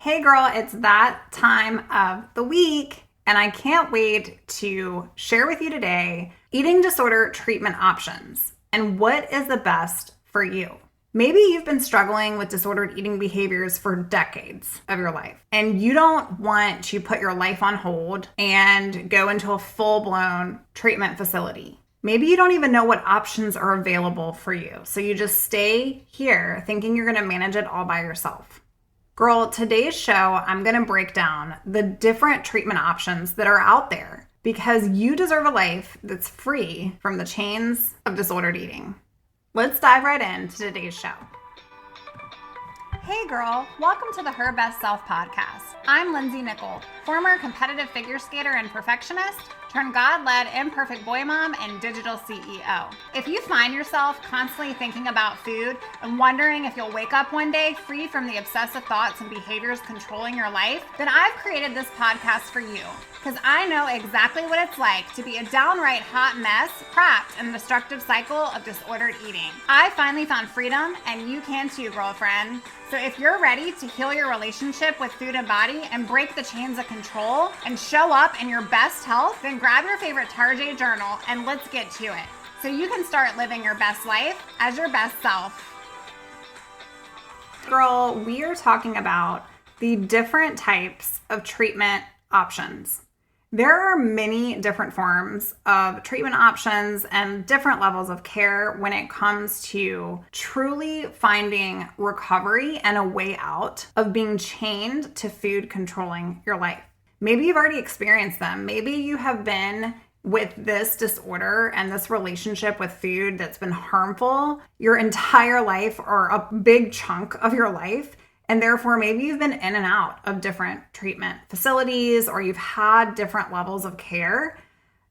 Hey girl, it's that time of the week, and I can't wait to share with you today eating disorder treatment options and what is the best for you. Maybe you've been struggling with disordered eating behaviors for decades of your life, and you don't want to put your life on hold and go into a full-blown treatment facility. Maybe you don't even know what options are available for you, so you just stay here thinking you're going to manage it all by yourself. Girl, today's show, I'm going to break down the different treatment options that are out there because you deserve a life that's free from the chains of disordered eating. Let's dive right into today's show. Hey girl, welcome to the Her Best Self podcast. I'm Lindsey Nichol, former competitive figure skater and perfectionist, turned God-led imperfect boy mom and digital CEO. If you find yourself constantly thinking about food and wondering if you'll wake up one day free from the obsessive thoughts and behaviors controlling your life, then I've created this podcast for you because I know exactly what it's like to be a downright hot mess trapped in a destructive cycle of disordered eating. I finally found freedom, and you can too, girlfriend. So if you're ready to heal your relationship with food and body and break the chains of control and show up in your best health, then grab your favorite Tarjay journal and let's get to it so you can start living your best life as your best self. Girl, we are talking about the different types of treatment options. There are many different forms of treatment options and different levels of care when it comes to truly finding recovery and a way out of being chained to food controlling your life. Maybe you've already experienced them. Maybe you have been with this disorder and this relationship with food that's been harmful your entire life or a big chunk of your life. And therefore, maybe you've been in and out of different treatment facilities or you've had different levels of care.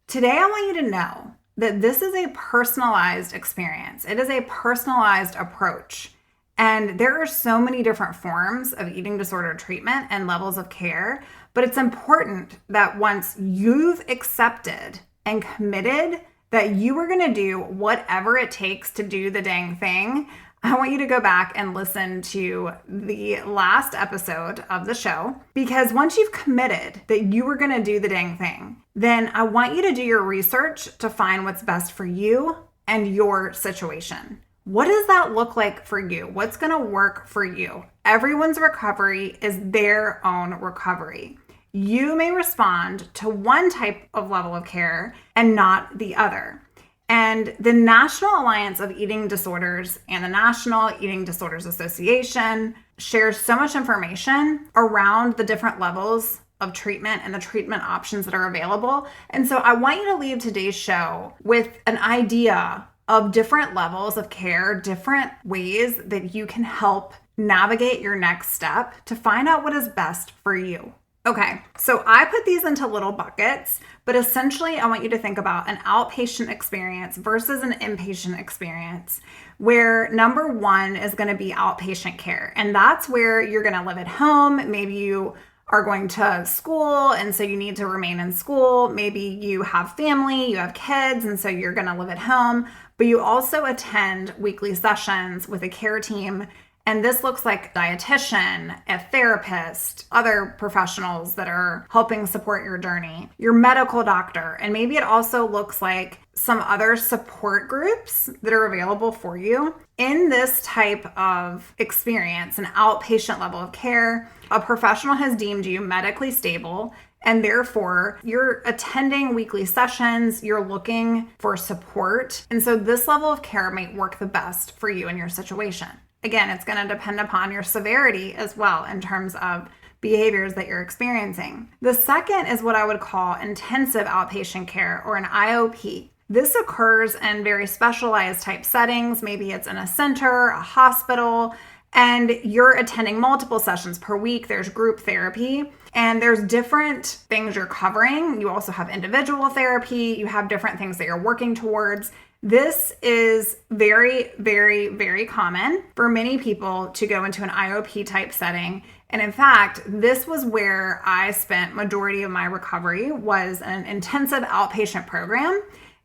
Today, I want you to know that this is a personalized experience. It is a personalized approach. And there are so many different forms of eating disorder treatment and levels of care. But it's important that once you've accepted and committed that you are going to do whatever it takes to do the dang thing, I want you to go back and listen to the last episode of the show, because once you've committed that you were going to do the dang thing, then I want you to do your research to find what's best for you and your situation. What does that look like for you? What's going to work for you? Everyone's recovery is their own recovery. You may respond to one type of level of care and not the other. And the National Alliance of Eating Disorders and the National Eating Disorders Association shares so much information around the different levels of treatment and the treatment options that are available. And so I want you to leave today's show with an idea of different levels of care, different ways that you can help navigate your next step to find out what is best for you. Okay, so I put these into little buckets, but essentially I want you to think about an outpatient experience versus an inpatient experience, where number one is going to be outpatient care. And that's where you're going to live at home. Maybe you are going to school, and so you need to remain in school. Maybe you have family, you have kids, and so you're going to live at home. But you also attend weekly sessions with a care team. And this looks like a dietitian, a therapist, other professionals that are helping support your journey, your medical doctor. And maybe it also looks like some other support groups that are available for you. In this type of experience, an outpatient level of care, a professional has deemed you medically stable, and therefore you're attending weekly sessions, you're looking for support. And so this level of care might work the best for you in your situation. Again, it's going to depend upon your severity as well in terms of behaviors that you're experiencing. The second is what I would call intensive outpatient care, or an IOP. This occurs in very specialized type settings. Maybe it's in a center, a hospital, and you're attending multiple sessions per week. There's group therapy, and there's different things you're covering. You also have individual therapy. You have different things that you're working towards. This is very, very, very common for many people to go into an IOP type setting. And in fact, this was where I spent majority of my recovery, was an intensive outpatient program.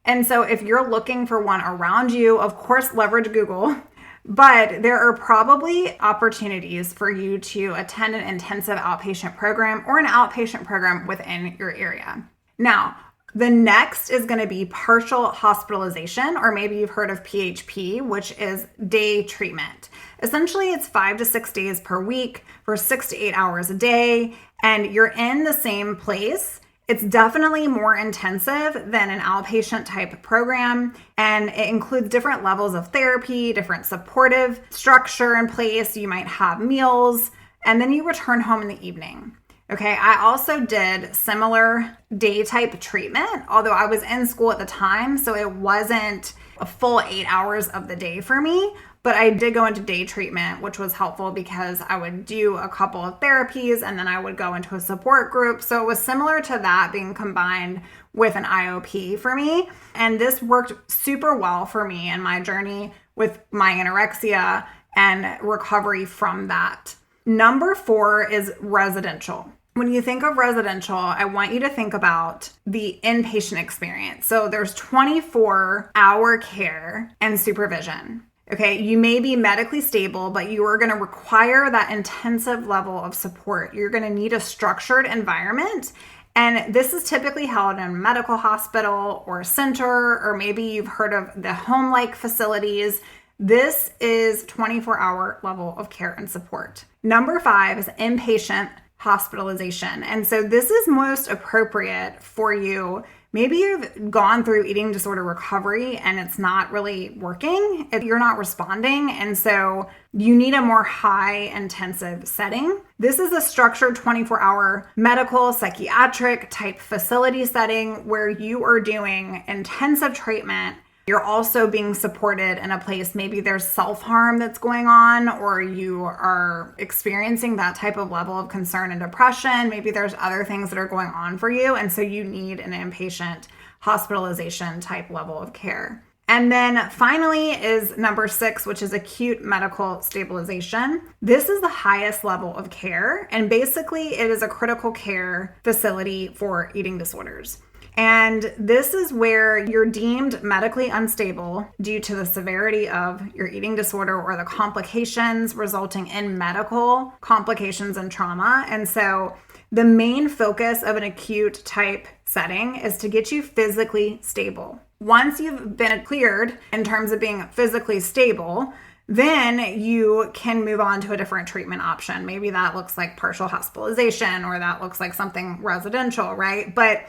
And so if you're looking for one around you, of course, leverage Google. But there are probably opportunities for you to attend an intensive outpatient program or an outpatient program within your area. Now, the next is going to be partial hospitalization, or maybe you've heard of PHP, which is day treatment. Essentially, it's 5 to 6 days per week for 6 to 8 hours a day, and you're in the same place. It's definitely more intensive than an outpatient type program, and it includes different levels of therapy, different supportive structure in place. You might have meals, and then you return home in the evening. Okay, I also did similar day type treatment, although I was in school at the time, so it wasn't a full 8 hours of the day for me. But I did go into day treatment, which was helpful because I would do a couple of therapies and then I would go into a support group. So it was similar to that being combined with an IOP for me. And this worked super well for me in my journey with my anorexia and recovery from that. Number 4 is residential. When you think of residential, I want you to think about the inpatient experience. So there's 24-hour care and supervision. Okay, you may be medically stable, but you are going to require that intensive level of support. You're going to need a structured environment. And this is typically held in a medical hospital or center, or maybe you've heard of the home-like facilities. This is 24-hour level of care and support. Number 5 is inpatient hospitalization. And so this is most appropriate for you. Maybe you've gone through eating disorder recovery and it's not really working. If you're not responding, and so you need a more high intensive setting. This is a structured 24-hour medical psychiatric type facility setting where you are doing intensive treatment. You're also being supported in a place, maybe there's self-harm that's going on, or you are experiencing that type of level of concern and depression. Maybe there's other things that are going on for you. And so you need an inpatient hospitalization type level of care. And then finally is number 6, which is acute medical stabilization. This is the highest level of care. And basically it is a critical care facility for eating disorders. And this is where you're deemed medically unstable due to the severity of your eating disorder or the complications resulting in medical complications and trauma. And so the main focus of an acute type setting is to get you physically stable. Once you've been cleared in terms of being physically stable, then you can move on to a different treatment option. Maybe that looks like partial hospitalization, or that looks like something residential, right? But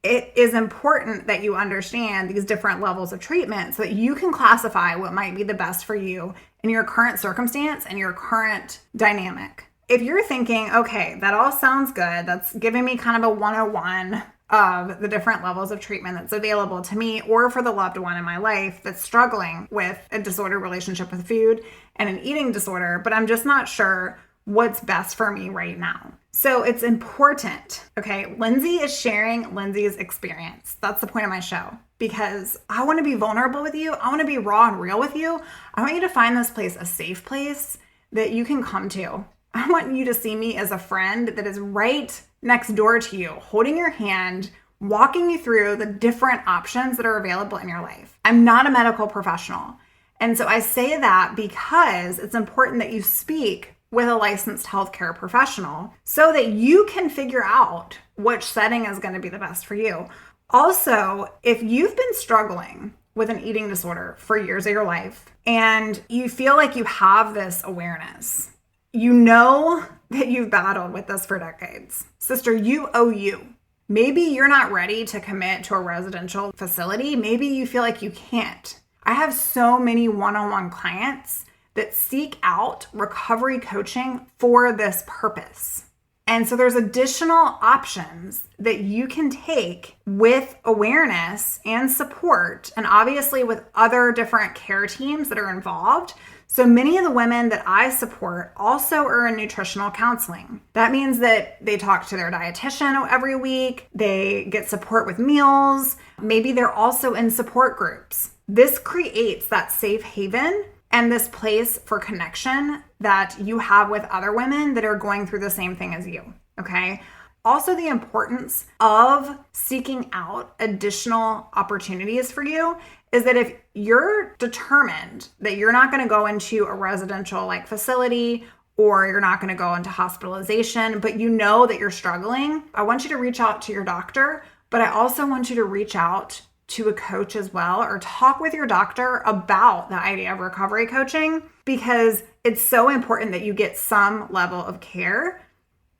it is important that you understand these different levels of treatment so that you can classify what might be the best for you in your current circumstance and your current dynamic. If you're thinking, okay, that all sounds good, that's giving me kind of a 101 of the different levels of treatment that's available to me or for the loved one in my life that's struggling with a disordered relationship with food and an eating disorder, but I'm just not sure what's best for me right now. So it's important, okay? Lindsey is sharing Lindsey's experience. That's the point of my show, because I want to be vulnerable with you. I want to be raw and real with you. I want you to find this place a safe place that you can come to. I want you to see me as a friend that is right next door to you, holding your hand, walking you through the different options that are available in your life. I'm not a medical professional. And so I say that because it's important that you speak with a licensed healthcare professional so that you can figure out which setting is going to be the best for you. Also, if you've been struggling with an eating disorder for years of your life and you feel like you have this awareness, you know that you've battled with this for decades. Sister, you owe you. Maybe you're not ready to commit to a residential facility. Maybe you feel like you can't. I have so many one-on-one clients that seek out recovery coaching for this purpose. And so there's additional options that you can take with awareness and support, and obviously with other different care teams that are involved. So many of the women that I support also are in nutritional counseling. That means that they talk to their dietitian every week, they get support with meals, maybe they're also in support groups. This creates that safe haven and this place for connection that you have with other women that are going through the same thing as you, okay? Also, the importance of seeking out additional opportunities for you is that if you're determined that you're not going to go into a residential like facility or you're not going to go into hospitalization, but you know that you're struggling, I want you to reach out to your doctor, but I also want you to reach out to a coach as well, or talk with your doctor about the idea of recovery coaching, because it's so important that you get some level of care.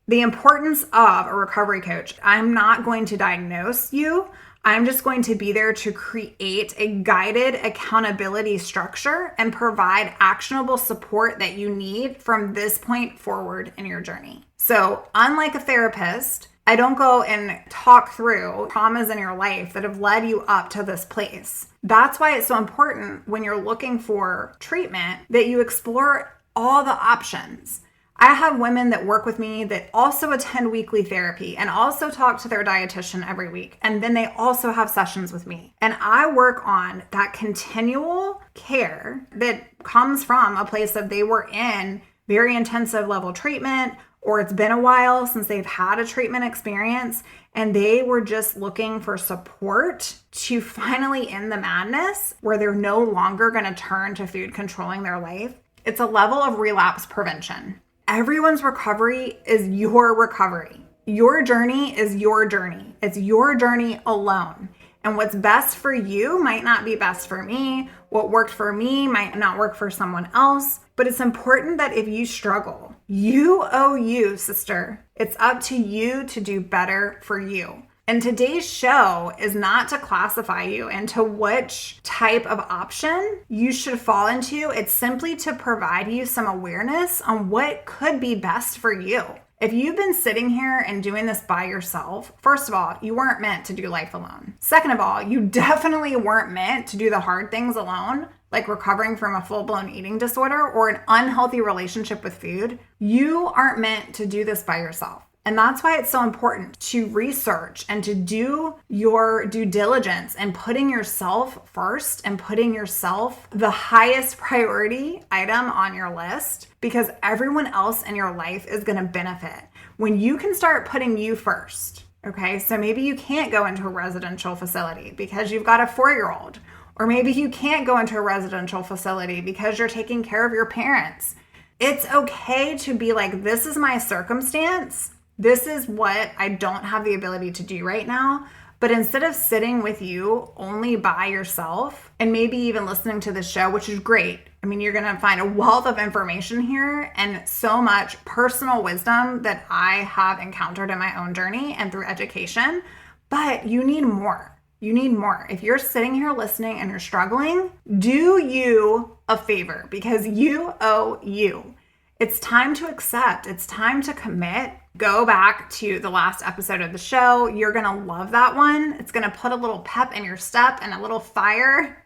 The importance of a recovery coach. I'm not going to diagnose you. I'm just going to be there to create a guided accountability structure and provide actionable support that you need from this point forward in your journey. So, unlike a therapist, I don't go and talk through traumas in your life that have led you up to this place. That's why it's so important when you're looking for treatment that you explore all the options. I have women that work with me that also attend weekly therapy and also talk to their dietitian every week. And then they also have sessions with me. And I work on that continual care that comes from a place of they were in very intensive level treatment, or it's been a while since they've had a treatment experience and they were just looking for support to finally end the madness where they're no longer going to turn to food controlling their life. It's a level of relapse prevention. Everyone's recovery is your recovery. Your journey is your journey. It's your journey alone. And what's best for you might not be best for me. What worked for me might not work for someone else. But it's important that if you struggle, you owe you, sister. It's up to you to do better for you. And today's show is not to classify you into which type of option you should fall into. It's simply to provide you some awareness on what could be best for you. If you've been sitting here and doing this by yourself, first of all, you weren't meant to do life alone. Second of all, you definitely weren't meant to do the hard things alone, like recovering from a full-blown eating disorder or an unhealthy relationship with food. You aren't meant to do this by yourself. And that's why it's so important to research and to do your due diligence and putting yourself first and putting yourself the highest priority item on your list, because everyone else in your life is going to benefit when you can start putting you first. Okay, so maybe you can't go into a residential facility because you've got a 4-year-old, or maybe you can't go into a residential facility because you're taking care of your parents. It's okay to be like, this is my circumstance. This is what I don't have the ability to do right now. But instead of sitting with you only by yourself and maybe even listening to the show, which is great. I mean, you're going to find a wealth of information here and so much personal wisdom that I have encountered in my own journey and through education. But you need more. You need more. If you're sitting here listening and you're struggling, do you a favor, because you owe you. It's time to accept. It's time to commit. Go back to the last episode of the show. You're going to love that one. It's going to put a little pep in your step and a little fire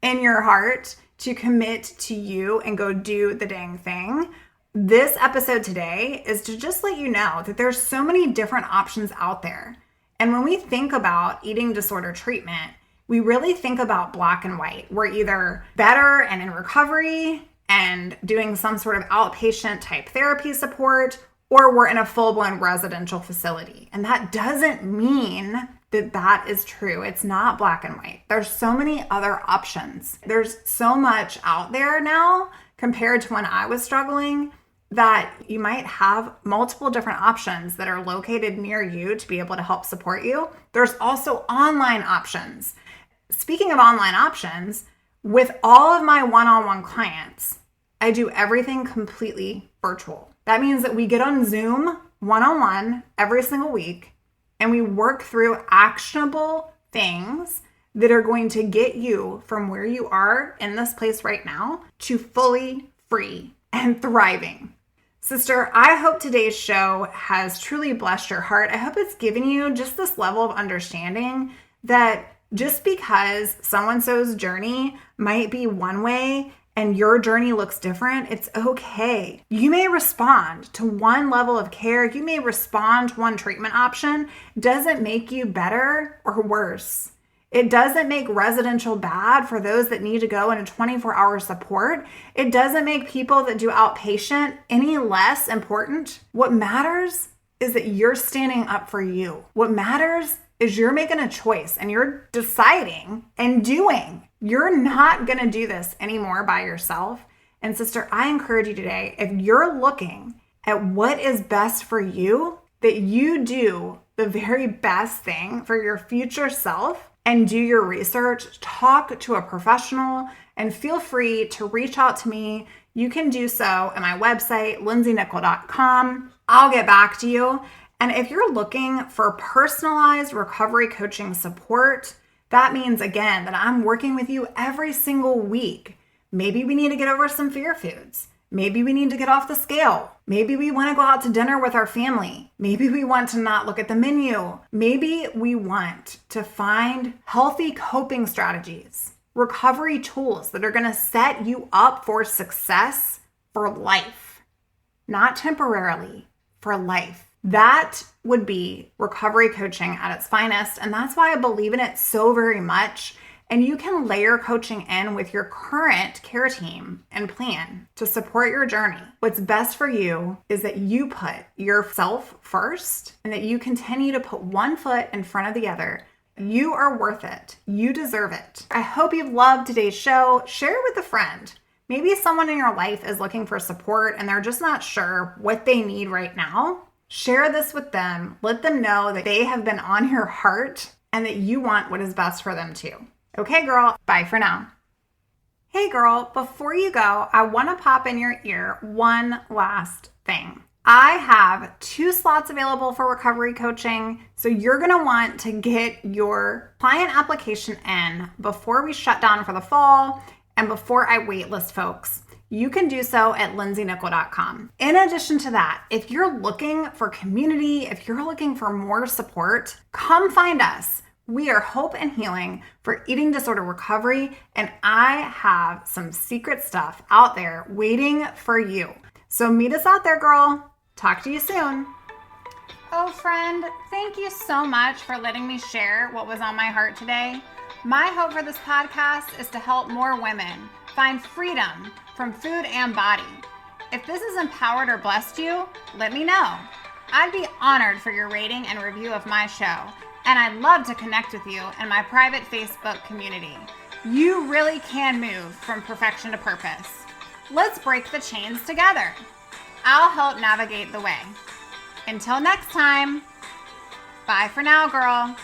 in your heart to commit to you and go do the dang thing. This episode today is to just let you know that there's so many different options out there. And when we think about eating disorder treatment, we really think about black and white. We're either better and in recovery and doing some sort of outpatient type therapy support, or we're in a full-blown residential facility. And that doesn't mean that that is true. It's not black and white. There's so many other options. There's so much out there now compared to when I was struggling that you might have multiple different options that are located near you to be able to help support you. There's also online options. Speaking of online options, with all of my one-on-one clients, I do everything completely virtual. That means that we get on Zoom one-on-one every single week and we work through actionable things that are going to get you from where you are in this place right now to fully free and thriving. Sister, I hope today's show has truly blessed your heart. I hope it's given you just this level of understanding that just because so-and-so's journey might be one way and your journey looks different, it's okay. You may respond to one level of care. You may respond to one treatment option. Doesn't make you better or worse. It doesn't make residential bad for those that need to go into 24-hour support. It doesn't make people that do outpatient any less important. What matters is that you're standing up for you. What matters is you're making a choice and you're deciding and doing. You're not going to do this anymore by yourself. And sister, I encourage you today, if you're looking at what is best for you, that you do the very best thing for your future self and do your research, talk to a professional, and feel free to reach out to me. You can do so at my website, lindseynichol.com. I'll get back to you. And if you're looking for personalized recovery coaching support, that means, again, that I'm working with you every single week. Maybe we need to get over some fear foods. Maybe we need to get off the scale. Maybe we want to go out to dinner with our family. Maybe we want to not look at the menu. Maybe we want to find healthy coping strategies, recovery tools that are going to set you up for success for life, not temporarily, for life. That would be recovery coaching at its finest. And that's why I believe in it so very much. And you can layer coaching in with your current care team and plan to support your journey. What's best for you is that you put yourself first and that you continue to put one foot in front of the other. You are worth it. You deserve it. I hope you've loved today's show. Share it with a friend. Maybe someone in your life is looking for support and they're just not sure what they need right now. Share this with them. Let them know that they have been on your heart and that you want what is best for them too. Okay, girl, bye for now. Hey, girl, before you go, I want to pop in your ear one last thing. I have 2 slots available for recovery coaching, so you're going to want to get your client application in before we shut down for the fall and before I waitlist folks. You can do so at lindseynichol.com. In addition to that, if you're looking for community, if you're looking for more support, come find us. We are Hope and Healing for Eating Disorder Recovery, and I have some secret stuff out there waiting for you. So meet us out there, girl. Talk to you soon. Oh, friend, thank you so much for letting me share what was on my heart today. My hope for this podcast is to help more women find freedom from food and body. If this has empowered or blessed you, let me know. I'd be honored for your rating and review of my show. And I'd love to connect with you in my private Facebook community. You really can move from perfection to purpose. Let's break the chains together. I'll help navigate the way. Until next time, bye for now, girl.